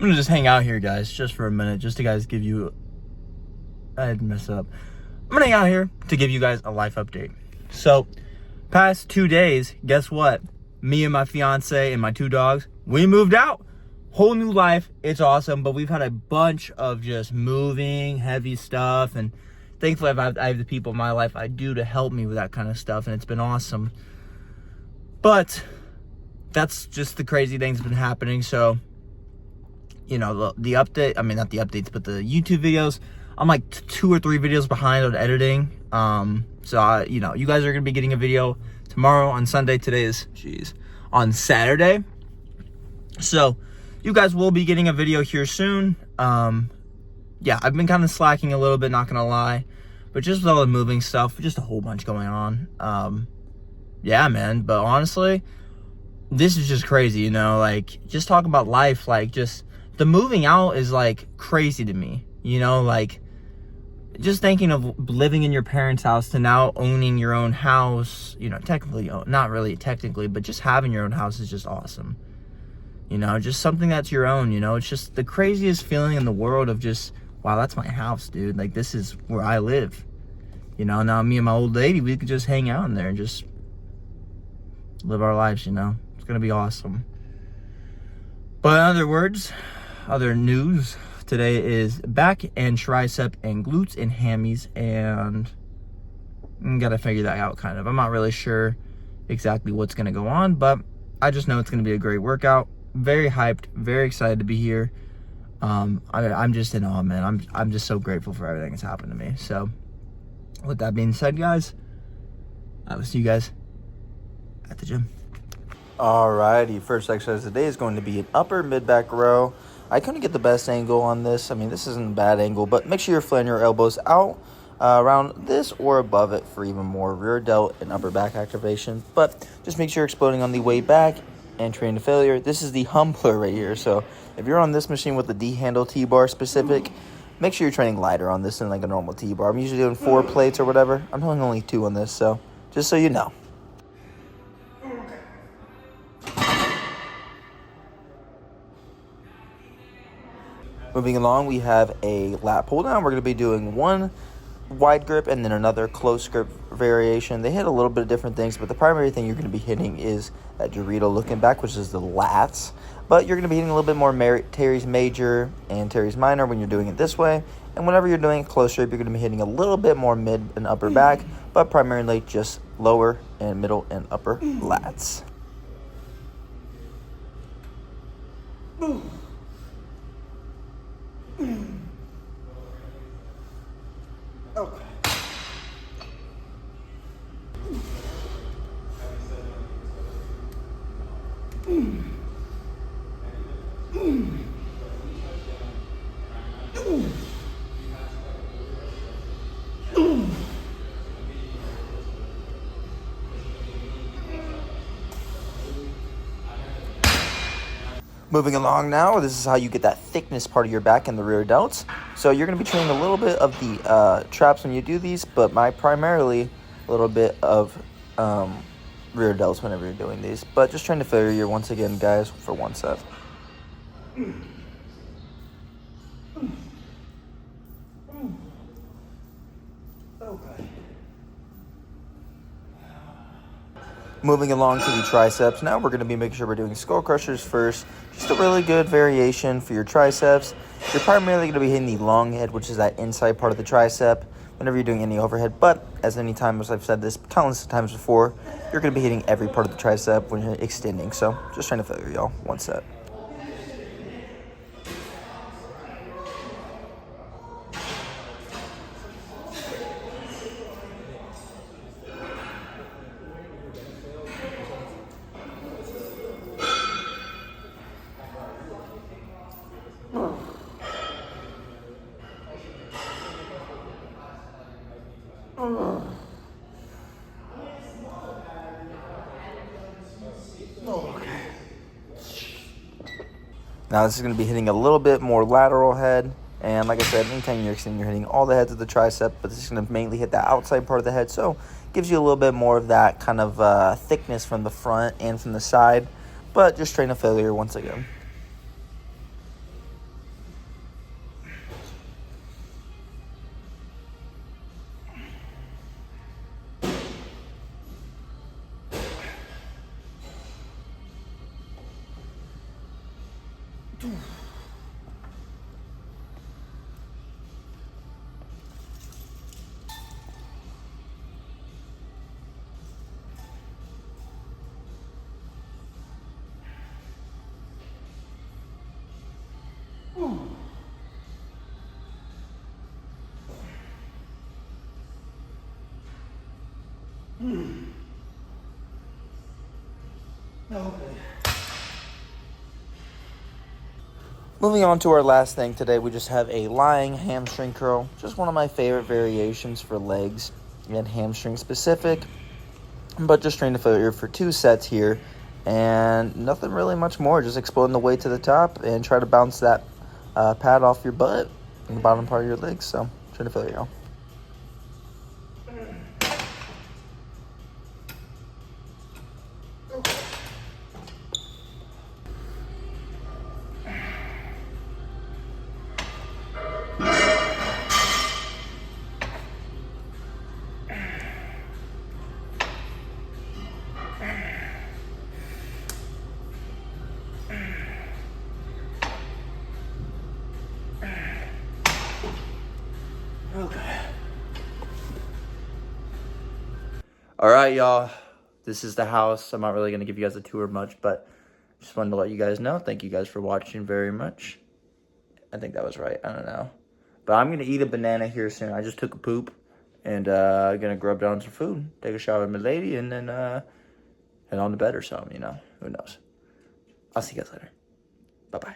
gonna just hang out here, guys, just for a minute, just to guys give you. I had messed up. I'm gonna hang out here to give you guys a life update. So, past 2 days, guess what? Me and my fiance and my 2 dogs, we moved out. Whole new life. It's awesome, but we've had a bunch of just moving, heavy stuff, and thankfully I have the people in my life I do to help me with that kind of stuff, and it's been awesome. But that's just the crazy things been happening. So, you know, the update, I mean, not the updates, but the YouTube videos, I'm like 2 or 3 videos behind on editing. So you know, you guys are gonna be getting a video tomorrow on Sunday. Today is, on Saturday. So you guys will be getting a video here soon. Yeah, I've been kind of slacking a little bit, not gonna lie, but just with all the moving stuff, just a whole bunch going on. Yeah, man, but honestly, this is just crazy, you know, like, just talk about life, like, just, the moving out is, like, crazy to me, you know, like, just thinking of living in your parents' house to now owning your own house, you know, technically, not really technically, but just having your own house is just awesome, you know, just something that's your own, you know, it's just the craziest feeling in the world of just, wow, that's my house, dude, like, this is where I live, you know, now me and my old lady, we could just hang out in there and just live our lives, you know. It's gonna be awesome. But in other words, other news, today is back and tricep and glutes and hammies, and gotta figure that out kind of. I'm not really sure exactly what's gonna go on, but I just know it's gonna be a great workout. Very hyped, very excited to be here. I'm just in awe, man. I'm just so grateful for everything that's happened to me. So with that being said, guys, I will see you guys at the gym. Alrighty, first exercise today is going to be an upper mid-back row. I couldn't get the best angle on this. I mean, this isn't a bad angle, but make sure you're flattening your elbows out around this or above it for even more rear delt and upper back activation. But just make sure you're exploding on the way back and train to failure. This is the humbler right here. So if you're on this machine with the D-handle T-bar specific, make sure you're training lighter on this than like a normal T-bar. I'm usually doing 4 plates or whatever. I'm doing only 2 on this, so just so you know. Moving along, we have a lat pull down. We're going to be doing 1 wide grip and then another close grip variation. They hit a little bit of different things, but the primary thing you're going to be hitting is that Dorito looking back, which is the lats. But you're going to be hitting a little bit more teres major and teres minor when you're doing it this way. And whenever you're doing it close grip, you're going to be hitting a little bit more mid and upper back, but primarily just lower and middle and upper lats. Okay. Moving along now, this is how you get that thickness part of your back and the rear delts. So you're going to be training a little bit of the traps when you do these, but primarily a little bit of rear delts whenever you're doing these. But just trying to failure once again, guys, for 1 set. Okay. Moving along to the triceps, now we're going to be making sure we're doing skull crushers first. Just a really good variation for your triceps. You're primarily going to be hitting the long head, which is that inside part of the tricep, whenever you're doing any overhead. But as many times as I've said this countless times before, you're going to be hitting every part of the tricep when you're extending. So just trying to failure, y'all. 1 set. Now this is going to be hitting a little bit more lateral head, and like I said, anytime you're extending, you're hitting all the heads of the tricep, but this is going to mainly hit the outside part of the head, so gives you a little bit more of that kind of thickness from the front and from the side, but just train a failure once again. Okay. Moving on to our last thing today, we just have a lying hamstring curl. Just one of my favorite variations for legs and hamstring specific. But just train to failure for 2 sets here. And nothing really much more. Just exploding the weight to the top and try to bounce that pad off your butt in the bottom part of your legs. So train to failure, y'all. Okay. All right, y'all. This is the house. I'm not really going to give you guys a tour much, but just wanted to let you guys know. Thank you guys for watching very much. I think that was right. I don't know. But I'm going to eat a banana here soon. I just took a poop and I'm going to grub down some food, take a shower with my lady, and then head on to bed or something, you know. Who knows? I'll see you guys later. Bye-bye.